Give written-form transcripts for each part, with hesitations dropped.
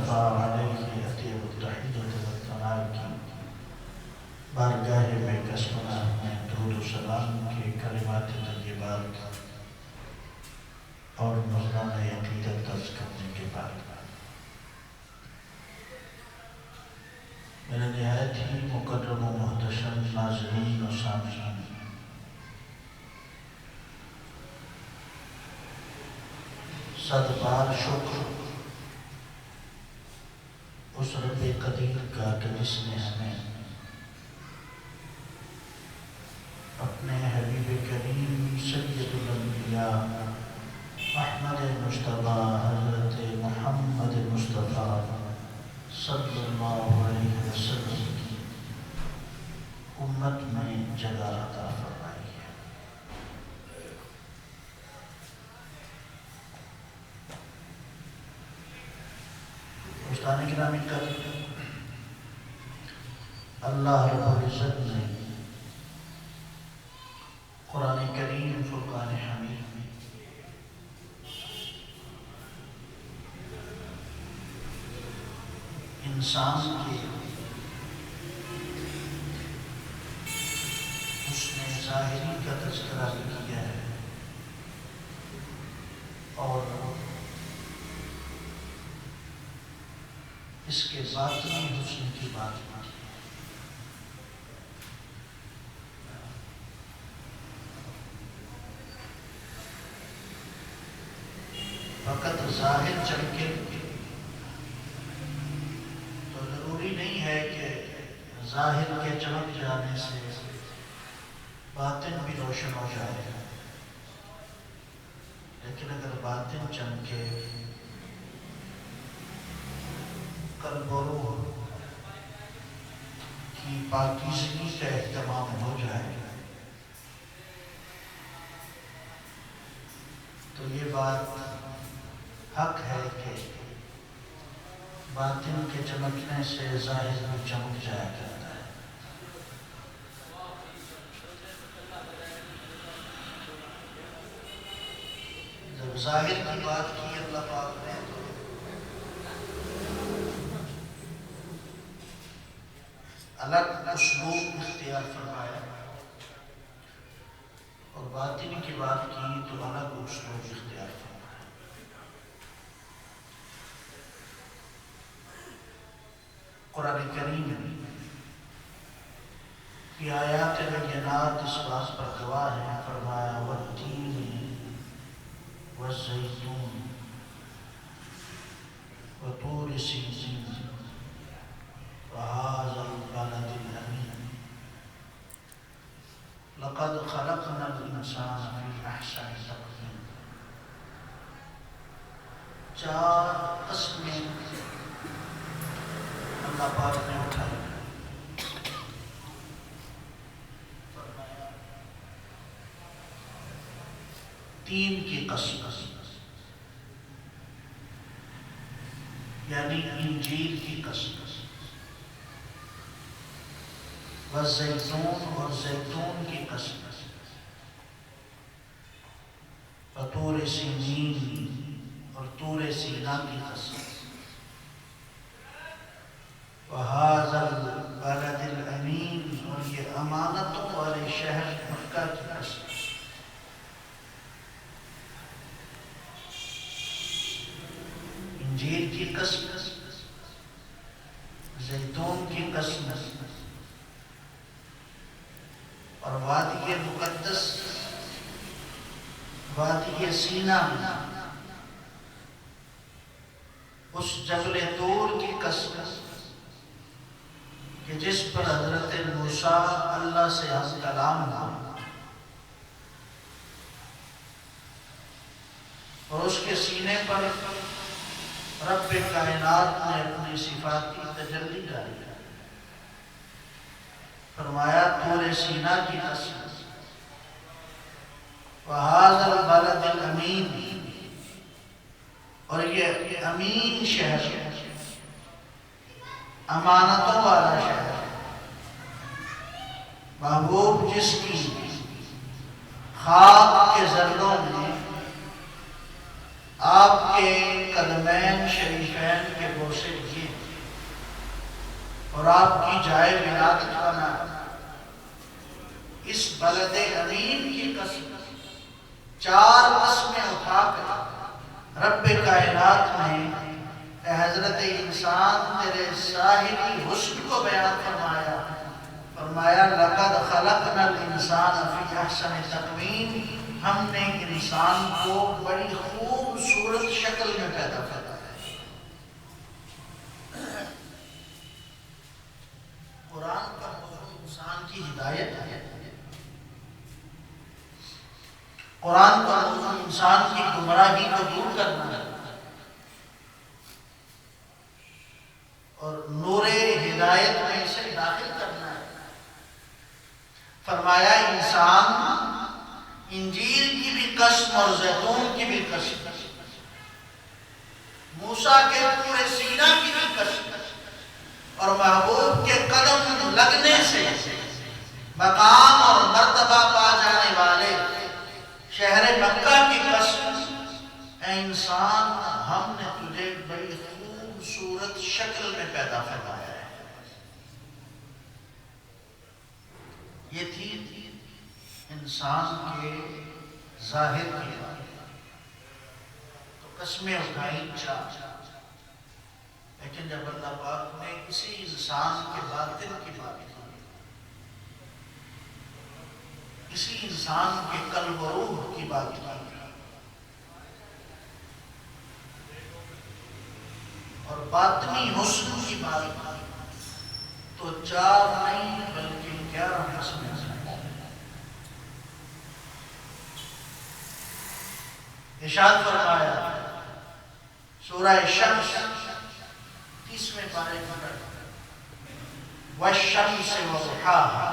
مصطفیٰ علیہ اطیب التحیت والثناء کی بارگاہ بے کسمنا میں درود و سلام کے کلمات طیبات اور نذرانہ عقیدت درج کرنے کے بعد میرے نہایت ہی مکرم و محتشم ناظرین و سامعین، صد بار شکر اس رب قدیر کا کہ جس نے ہمیں اپنے حبیب کریم سید الانبیاء احمد مجتبیٰ حضرت محمد مصطفیٰ صلی اللہ علیہ وسلم کی امت میں جگہ عطا فرمائی ہے۔ دوستان گرامی، کل اللہ رب العزت نے قرآن کریم فرقان حمید میں انسان کے حسن ظاہری کا تذکرہ بھی کیا ہے اور اس کے باطنی حسن کی بات کی۔ فقط ظاہر چمکے تو ضروری نہیں ہے کہ ظاہر کے چمک جانے سے باطن بھی روشن ہو جائے، لیکن اگر باطن چمکے، قلب و روح کی پاکیزگی کا اہتمام ہو جائے تو یہ بات حق ہے کہ باطن کے چمکنے سے ظاہر بھی چمک جایا کرتا ہے۔ جب ظاہر کی بات کی اللہ پاک نے تو الگ اسلوب اختیار فرمایا، اور باطن کی بات کی تو الگ اسلوب اختیار فرمایا۔ قرآن کریم کی آیات بینات اس بات پر گواہ ہیں، فرمایا والتین والزیتون وطور سینین وهذا البلد الأمين لقد خلقنا الإنسان في أحسن تقويم۔ چار قسمیں اللہ پاک نے اٹھائی، تین کی قسم، یعنی انجیل کی قسم، والزیتون اور زیتون کی قسم، وطور سینین اور طور سینا کی قسم، وہذا البلد الامین اور یہ امانتوں والے شہر مکہ کی قسم۔ انجیل کی قسم، زیتون کی قسم اور وادی مقدس وادی سینا اس جبل طور کی قسم کہ جس پر حضرت موسیٰ اللہ سے ہم کلام ہوا، اور اس کے سینے پر رب کائنات نے اپنی صفات کی تجلی ڈالی۔ فرمایا طور سینا کی قسم، وہذا البلد الامین اور یہ امین شہر، امانتوں والا شہر، محبوب جس کی خاک کے ذروں میں آپ کے قدمین شریفین کے بوسے لیے اور آپ کی جائے ولادت بنا اس بلد امین کی قسم 4 قسمیں اٹھا کر رب کائنات نے اے حضرت انسان تیرے ظاہری حسن کو بیان فرمایا لَقَدْ خَلَقْنَا الْإِنسَانَ فِي أَحْسَنِ تَقْوِيمٍ ہم نے انسان کو بڑی خوبصورت شکل میں پیدا کرا ہے۔ قرآن کا موضوع انسان کی ہدایت ہے، قرآن کا موضوع انسان کی گمراہی کو دور کرنا ہے اور نور ہدایت میں اسے داخل کرنا ہے۔ فرمایا انسان انجیل کی بھی قسم اور زیتون کی بھی قسم، موسیٰ کے پورے سینہ کی بھی قسم اور محبوب کے قدم لگنے سے مقام اور مرتبہ پا جانے والے شہر مکہ کی قسم، اے انسان ہم نے تجھے بڑی خوبصورت شکل میں پیدا فرمایا ہے۔ یہ تھی انسان کے ظاہر کی بات، تو قسمیں اٹھائیں 4، لیکن جب اللہ پاک نے کسی انسان کے باطن کی بات کی، کسی انسان کے قلب و روح کی بات کی، اور باطنی حسن کی بات کی، تو 4 نہیں بلکہ 11 قسمیں ہیں۔ ارشاد فرمایا سورہ شمس 30ویں پارے میں، وَالشَّمْسِ وَضُحَاهَا،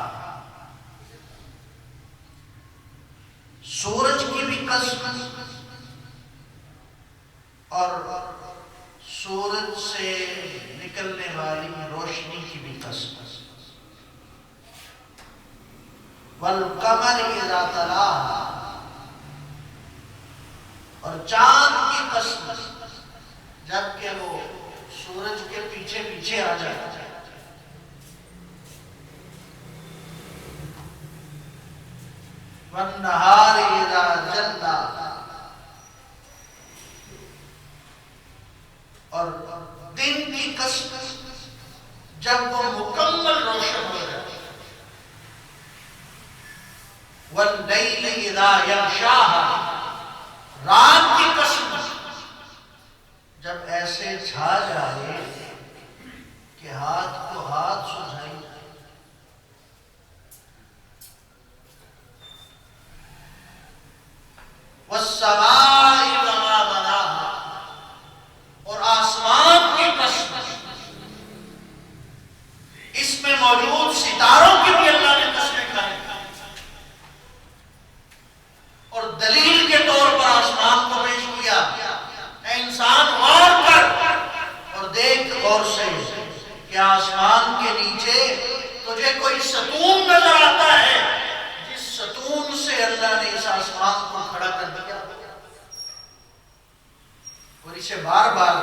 سورج کی بھی قسم اور سورج سے نکلنے والی روشنی کی بھی قسم، وَالْقَمَرِ إِذَا تَلَاهَا، اور چاند کی قسم جبکہ وہ سورج کے پیچھے پیچھے آ جاتا ہے، وَالنَّهَارِ إِذَا جَلَّاهَا، اور دن کی قسم جب وہ مکمل روشن ہو جائے، وَاللَّيْلِ إِذَا يَغْشَاهَا، رات کی قسم جب ایسے چھا جائے کہ ہاتھ کو ہاتھ سجھائی جائے، وَالسَّمَاءِ وَمَا بَنَاهَا، اور آسمان کی قسم اس میں موجود ستاروں کی بھی اللہ نے قسمیں کھائی، اور دلیل کے طور پر آسمان کو پیش کیا، اے انسان غور کر اور دیکھ غور سے کہ آسمان کے نیچے تجھے کوئی ستون نظر آتا ہے، جس ستون سے اللہ نے اس آسمان کو کھڑا کر دیا، اور اسے بار بار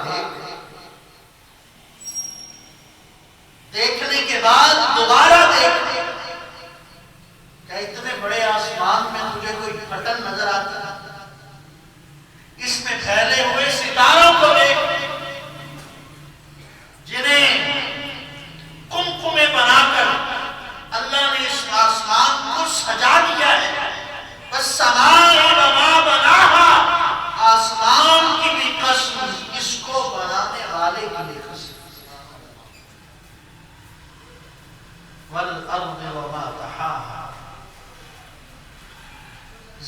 دیکھنے کے بعد دوبارہ دیکھ، کیا اتنے بڑے آسمان میں تجھے کوئی پھٹن نظر آتا ہے؟ اس میں پھیلے ہوئے ستاروں کو دیکھ جنہیں کمکمے بنا کر اللہ نے اس آسمان کو سجا دیا ہے، وَالسَّمَاءِ وَمَا بَنَاهَا، آسمان کی بھی قسم، اس کو بنانے والے کی بھی قسم، وَالْأَرْضِ وَمَا طَحَاهَا،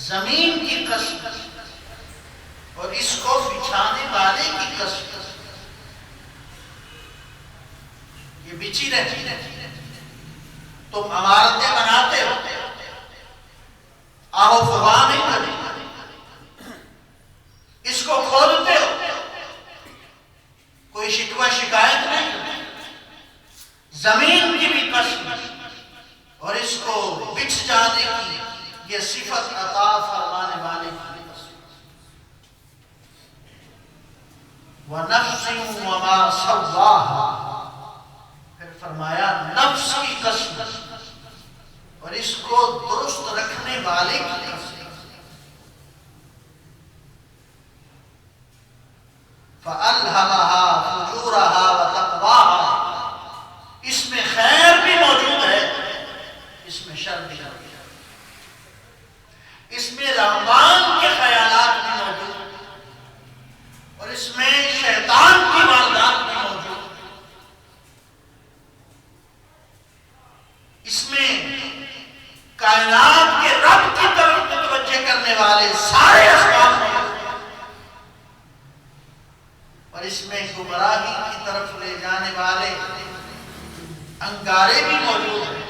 زمین کی قسم اور اس کو بچھانے والے کی قسم، یہ بچھی رہتی ہے، تم عمارتیں بناتے ہو، آہو فغاں نہیں کرتے، اس کو کھولتے ہو، کوئی شکوہ شکایت نہیں کرتے، زمین کی بھی قسم اور اس کو بچھ جانے کی یہ صفت عطا فرمانے والے کی قسم، وَنَفْسٍ وَمَا سَوَّاهَا، پھر فرمایا نفس کی قسم اور اس کو درست رکھنے والے کی قسم. فَأَلْهَمَهَا فُجُورَهَا وَتَقْوَاهَا، اس میں خیر بھی موجود ہے، اس میں شر بھی موجود ہے، اس میں رحمان کے خیالات بھی موجود ہیں اور اس میں شیطان کی واردات بھی موجود ہیں. اس میں کائنات کے رب کی طرف متوجہ کرنے والے سارے اسباب موجود ہیں اور اس میں گمراہی کی طرف لے جانے والے انگارے بھی موجود ہیں.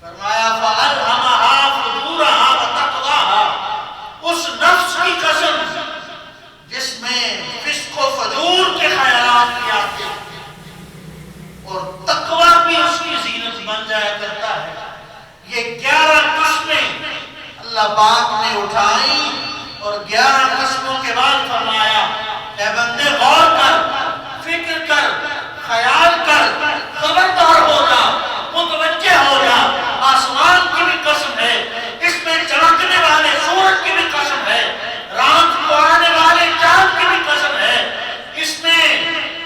فرمایا فَأَلْهَمَهَا فُجُورَهَا وَتَقْوَاهَا، اس نفس کی قسم جس میں فسق و فجور کے خیالات بھی آتے ہیں اور تقوی بھی اس کی زینت بن جایا کرتا ہے. یہ 11 قسمیں اللہ پاک نے اٹھائیں اور 11 قسموں کے بعد فرمایا اے بندے غور کر، فکر کر، خیال کر، خبردار ہو جا، متوجہ ہو جا. آسمان کی بھی قسم ہے، اس میں چمکنے والے سورج کی بھی قسم ہے، رات کو آنے والے چاند کی بھی قسم ہے، اس میں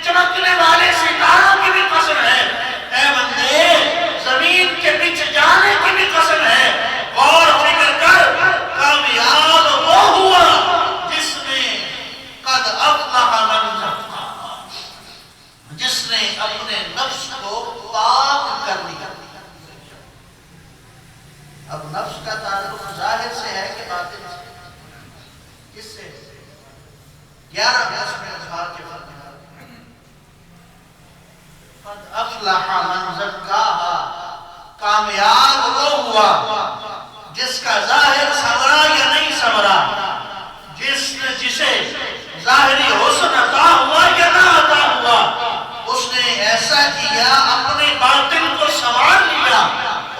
چمکنے والے ستاروں کی بھی قسم ہے. اے بندے زمین کے پیچھے جانے کی بھی قسم ہے. غور فکر کر، کامیاب وہ ہوا جس نے قد افلح من زکاہا، جس نے اپنے نفس کو پاک کر لیا. اب نفس کا تعلق ظاہر سے ہے کہ باطن سے؟ کس سے؟ 11 قسمیں اظہار کے فرق ہے. قد افلح من زکاہا، کامیاب وہ ہوا جس کا ظاہر سنورا یا نہیں سنورا، جسے ظاہری حسن عطا ہوا یا نہ عطا ہوا، اس نے ایسا کیا اپنے باطن کو سنوار لیا،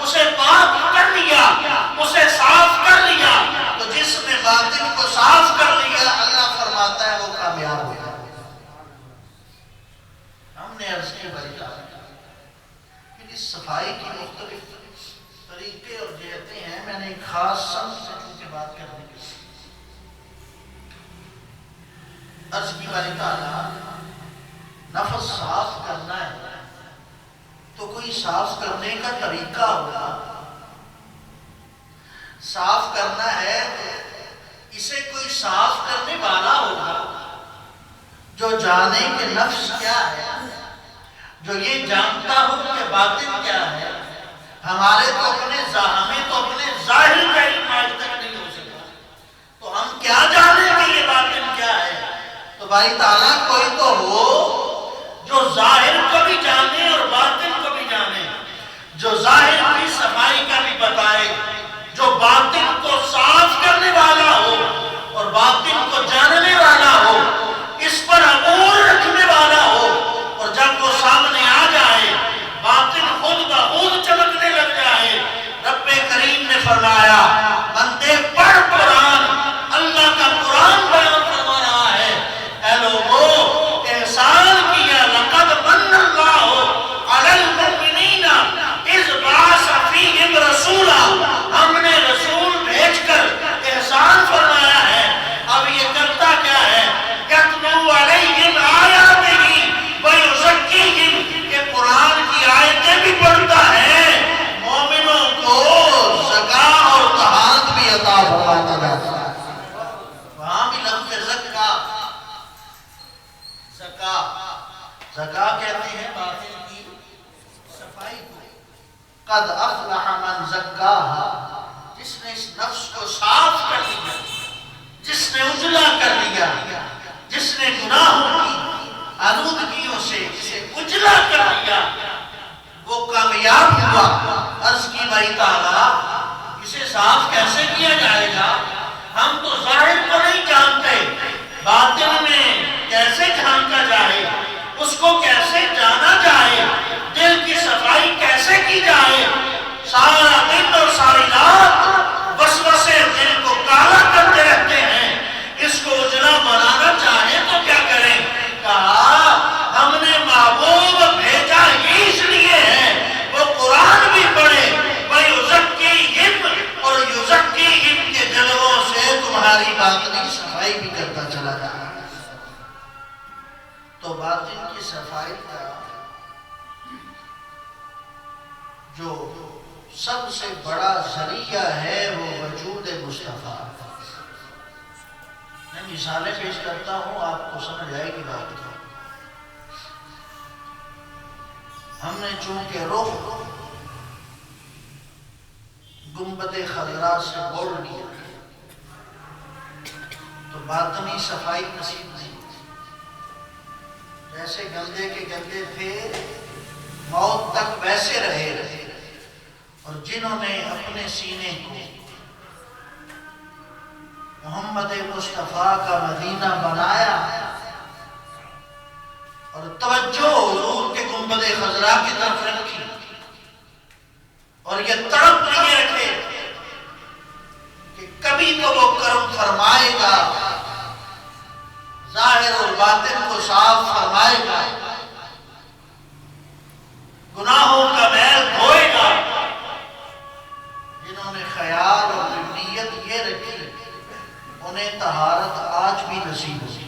اسے پاک کر لیا، اسے صاف کر لیا. تو جس نے باطن کو صاف کر لیا اللہ فرماتا ہے وہ کامیاب ہو گیا. ہم نے عرض کی بھائی اس صفائی کی مختلف طریقے اور جہتیں ہیں. میں نے ایک خاص سمت سے چونکہ بات کرنے کی عرض کی باری تعالیٰ نفس صاف کرنا ہے تو کوئی صاف کرنے کا طریقہ ہوگا. صاف کرنا ہے تو اسے کوئی صاف کرنے والا ہوگا جو جانے کہ نفس کیا ہے، جو یہ جانتا ہو کہ باطن کیا ہے. ہمارے تو اپنے ظاہر کا علم آج تک نہیں ہو سکا، تو ہم کیا جانیں کہ یہ باطن کیا ہے؟ تو بھائی تعالیٰ کوئی تو ہو جو ظاہر کو بھی جانے اور باطن کو بھی جانے، جو ظاہر کی صفائی کا بھی بتائے، جو باطن کو صاف کرنے والا ہو اور باطن کو جاننے والا ہو، اس پر عبور رکھنے والا ہو، اور جب وہ سامنے آ جائے باطن خود بخود چمکنے لگ جائے. رب کریم نے فرمایا بندے پڑھ قرآن، اللہ کا قرآن بیان فرما رہا ہے. اے لوگو احسان کیا، لقد من اللہ علی المؤمنین اذ بعث فیہم رسولا، ہم نے رسول بھیج کر احسان فرمایا ہے. اب یہ کرتا کیا ہے؟ یتلو علیہم آیاتہ ویزکیہم، یہ قرآن کی آیتیں بھی پڑھتا ہے، مومنوں کو زکاة اور طہارت بھی عطا فرماتا ہے. وہاں بھی لفظ زکاة کہتے ہیں باطن کی صفائی کو. قد افلح من زکاہا، جس نے اس نفس کو صاف کر لیا، جس نے اجلا کر لیا، جس نے گناہوں کی آلودگیوں سے اسے اجلا کر لیا، وہ کامیاب ہوا. عرض کی بھائی تعالیٰ اسے صاف کیسے کیا جائے گا؟ ہم تو ظاہر کو نہیں جانتے، باطن میں کیسے جھانکا جائے، اس کو کیسے جانا جائے، دل کی صفائی کیسے کی جائے. سارا دن اور ساری رات وسوسے دل کو کالا کرتے رہتے ہیں. اس کو اجلا بنانا چاہیں تو کیا کریں؟ جو سب سے بڑا ذریعہ ہے وہ وجود مصطفیٰ. میں مثالیں پیش کرتا ہوں، آپ کو سمجھ آئے گی بات. ہم نے چونکہ رخ گنبد خضرا سے موڑ لیا تو باطنی صفائی نصیب نہیں. جیسے گندے کے گندے تھے موت تک ویسے رہے، اور جنہوں نے اپنے سینے کو محمد مصطفیٰ کا مدینہ بنایا اور توجہ حضور کے گنبد خضرا کی طرف رکھی اور یہ تڑپ لیے رکھے کہ کبھی تو وہ کرم فرمائے گا، ظاہر اور باطن کو صاف فرمائے گا، گناہوں کا میل دھوئے گا. جنہوں نے خیال اور نیت یہ رکھی انہیں طہارت آج بھی نصیب ہوئی.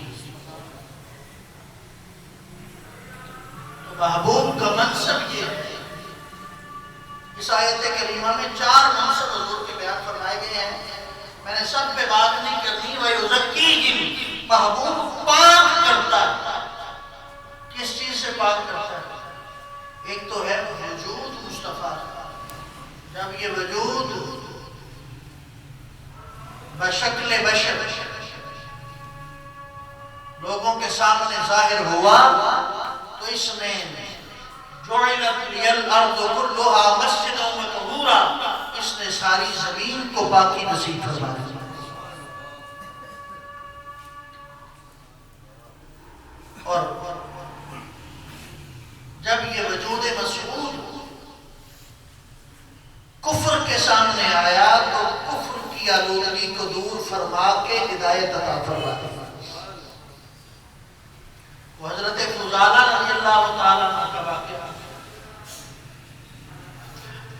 تو محبوب کا منصب یہ ہے. اس آیت کریمہ میں 4 منصب حضور کے بیان فرمائے گئے ہیں. میں نے سب پہ بات نہیں کرنی. وَيُزَكِّيهِمْ، محبوب پاک کرتا ہے. کس چیز سے پاک کرتا ہے؟ ایک تو ہے وجود مصطفیٰ. جب یہ وجود بشکل بشر لوگوں کے سامنے ظاہر ہوا تو اس نے جُعِلَتْ لِيَ الْأَرْضُ كُلُّهَا مَسْجِدًا وَطَهُورًا، اس نے ساری زمین کو پاکی نصیب فرمایا. اور جب یہ وجود مسعود کفر کے سامنے آیا تو کفر کی آلودگی کو دور فرما کے ہدایت عطا فرمایا. وہ حضرت فضالہ رضی اللہ تعالیٰ عنہ کا واقعہ.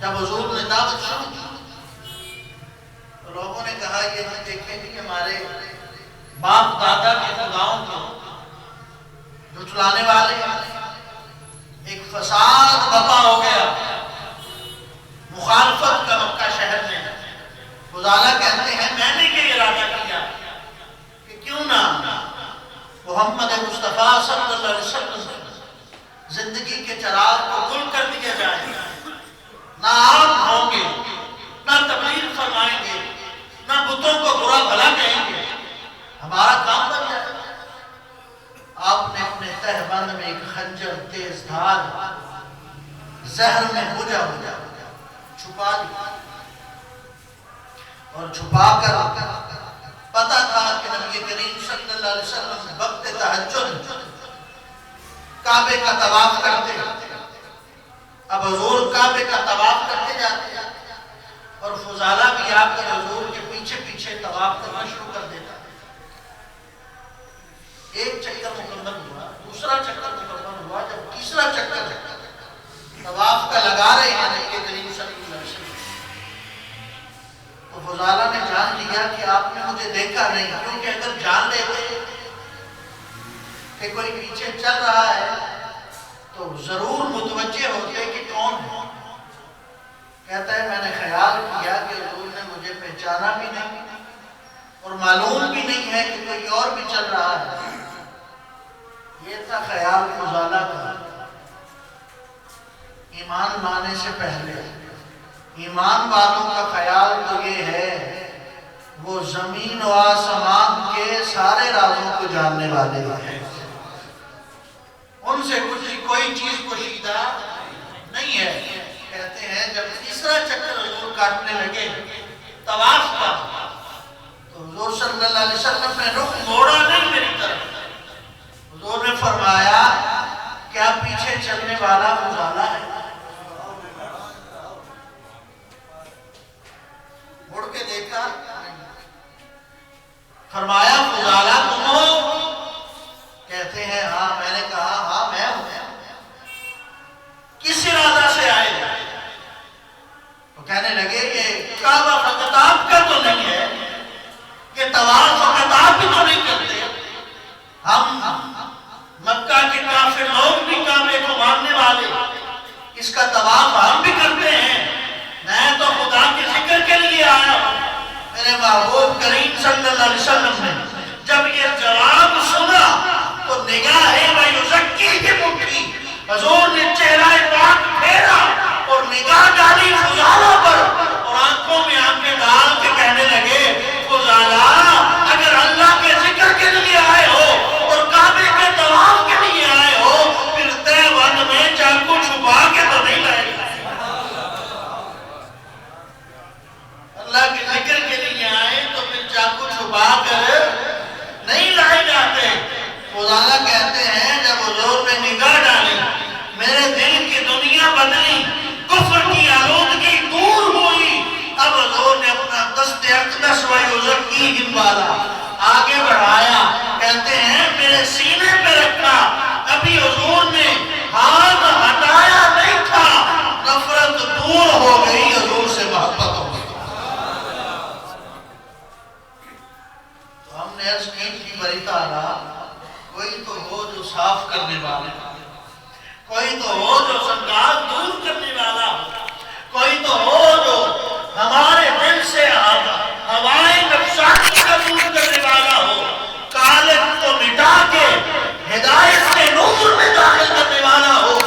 جب حضور نے دعوت شروع کی تو لوگوں نے کہا یہ دیکھیں کہ ہمارے باپ دادا کے خداؤں کو جھٹلانے والے ایک فساد برپا ہو گیا مخالفت کا مکہ شہر میں. فضالہ کہتے ہیں میں نے یہ ارادہ کیا کہ کیوں نہ محمد مصطفیٰ صلی اللہ علیہ وسلم زندگی کے چراغ کو گل کر دیا جائے. نہ آپ ہوں گے، نہ تبلیغ فرمائیں گے، نہ بتوں کو برا بھلا کہیں گے، ہمارا کام بن جائے. آپ نے اپنے تہبند میں ایک خنجر تیز دھار زہر میں بجھا چھپا دیا اور چھپا کر پتا تھا کہ نبی کریم صلی اللہ علیہ وسلم وقت تہجد کعبے کا طواف کرتے. اب حضور کعبے کا طواف کرتے جاتے اور فضالہ بھی آ کر حضور کے پیچھے پیچھے طواف کرنا شروع کر دیتا. ایک چکر مکمل ہوا، دوسرا چکر مکمل ہوا، جب تیسرا چکر طواف کا لگا رہے ہیں نبی کریم صلی اللہ علیہ وسلم تو فضالہ نے جان لیا کہ آپ نے مجھے دیکھا نہیں. کیونکہ اگر جان لیتے کہ کوئی پیچھے چل رہا ہے تو ضرور متوجہ ہوتے کہ کون ہے. کہتا ہے میں نے خیال کیا کہ حضور نے مجھے پہچانا بھی نہیں اور معلوم بھی نہیں ہے کہ کوئی اور بھی چل رہا ہے. یہ تھا خیال فضالہ کا. ایمان لانے سے پہلے ایمان والوں کا خیال تو یہ ہے وہ زمین و آسمان کے سارے رازوں کو جاننے والے ہیں. ان سے کوئی چیز پوشیدہ نہیں ہے. کہتے ہیں جب تیسرا چکر حضور کاٹنے لگے طواف کا تو حضور صلی اللہ علیہ وسلم نے رخ موڑا نہیں میری طرف. حضور نے فرمایا کیا پیچھے چلنے والا فضالہ ہے؟ مڑ کے دیکھا، فرمایا فضالہ تم ہو؟ کہتے ہیں ہاں. میں نے کہا ہاں میں ہوں. کس ارادہ سے آئے؟ تو کہنے لگے یہ کعبہ فقط آپ کا تو نہیں ہے، یہ طواف فقط آپ ہی تو نہیں کرتے، ہم مکہ کے کافر لوگ بھی کعبے کو ماننے والے اس کا طواف ہم بھی کرتے ہیں. صلی اللہ علیہ وسلم نے جب یہ جواب سنا تو نگاہ وَيُزَكِّيهِمْ اٹھی، حضور نے چہرہ پاک پھیرا اور نگاہ ڈالی فضالہ پر اور آنکھوں میں آنکھیں ڈال کے کہنے لگے فضالہ اگر اللہ کے ذکر کے لیے آئے ہو اور کعبے کے طواف کے لیے آئے ہو پھر دیوبند میں چاقو چھپا کے تو نہیں لائے گا۔ اللہ کے ذکر کے لیے آئے تو پھر چاقو چھپا کر نہیں لائے جاتے۔ فضالہ کہتے ہیں جب حضور نے نگاہ ڈالی میرے دل کی دنیا بدلی، کفر کی آلودگی دور ہوئی۔ اب حضور نے اپنا دست اقدس وَيُزَكِّيهِمْ والا آگے بڑھایا، کہتے ہیں میرے سینے پہ رکھا، ابھی حضور نے ہاتھ ہٹایا نہیں تھا، نفرت دور ہو گئی، حضور سے محبت ہو گئی۔ تو ہم نے عرض کی تھی بری تعالیٰ کوئی تو ہو جو صاف کرنے والا، کوئی تو ہو جو سنگات دور کرنے والا، کوئی تو ہو جو ہمارے دل سے ہمارے نفسانی کا دور کرنے والا ہو، کالک کو مٹا کے ہدایت کے نور میں داخل کرنے والا ہو۔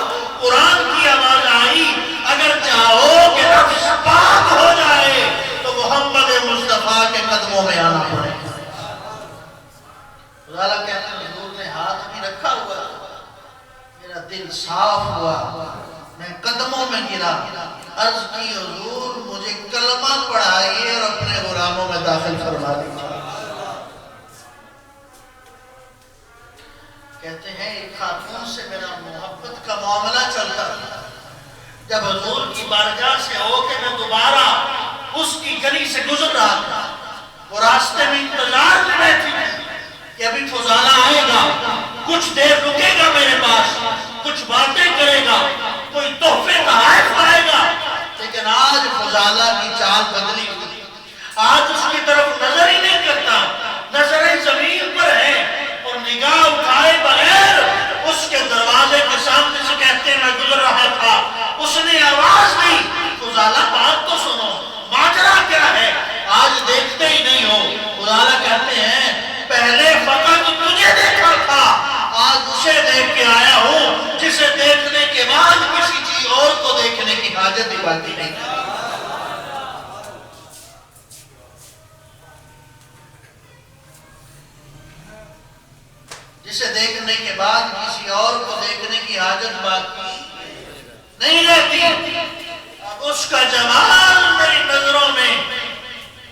قرآن کی آواز آئی اگر چاہو کہ نفس پاک ہو جائے تو محمد مصطفیٰ کے قدموں میں آنا پڑے۔ خدا کہتے ہیں حضور نے ہاتھ بھی رکھا ہوا، میرا دل صاف ہوا، میں قدموں میں گرا، عرض کی حضور مجھے کلمہ پڑھائیے اور اپنے غلاموں میں داخل فرما دیجیے۔ کہتے ہیں ایک خاتون سے میرا محبت کا معاملہ چلتا تھا، جب حضور کی بارگاہ سے ہو کے میں دوبارہ اس کی گلی سے گزر رہا تھا، وہ راستے میں انتظار میں بیٹھی کہ ابھی فضالہ آئے گا، کچھ دیر رکے گا میرے پاس، کچھ باتیں کرے گا، کوئی تحفے تحائف آئے گا۔ لیکن آج فضالہ کی چال بدلی ہوئی، آج اس کی طرف نظر ہی نہیں کرتا، نظریں زمین پر ہے اور نگاہ اٹھائے بغیر اس کے دروازے کے سامنے سے کہتے ہیں میں گزر رہا تھا، اس نے آواز دی فضالہ بات تو سنو، ماجرا کیا ہے، آج دیکھتے ہی نہیں ہو۔ فضالہ کہتے ہیں پہلے فقط تجھے دیکھا تھا، آج اسے دیکھ کے آیا ہوں جسے دیکھنے کے بعد کسی چیز اور کو دیکھنے کی حاجت ہی باقی نہیں۔ جسے دیکھنے کے بعد کسی اور کو دیکھنے کی حاجت باقی نہیں رہتی، اس کا جمال میری نظروں میں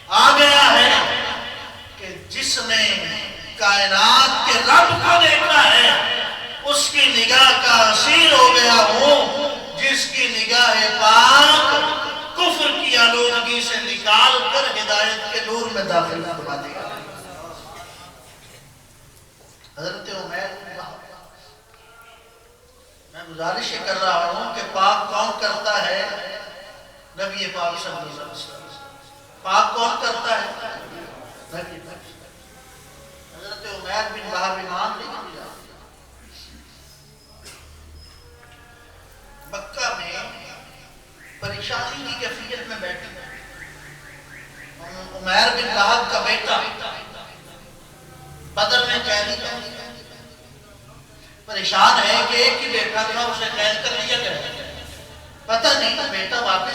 آ گیا ہے کہ جس نے کائنات کے رب کو دیکھا ہے اس کی نگاہ کا اسیر ہو گیا ہوں، جس کی نگاہ پاک کفر کی آلودگی سے نکال کر ہدایت کے نور میں داخل فرما دیا۔ حضرت عمیر میں گزارش کر رہا ہوں کہ پاک کون کرتا ہے؟ نبی پاک صلی اللہ علیہ وسلم۔ پاک کون کرتا ہے؟ نبی پاک۔ حضرت عمیر بن وہب ایمان نہیں دیا، مکہ میں پریشانی کی کیفیت میں بیٹھے، عمیر بن وہب کا بیٹا بدر میں قیدی تھا، پریشان ہے کہ ایک ہی بیٹا تھا، اسے قید کر لیا گیا، پتہ نہیں بیٹا واقعی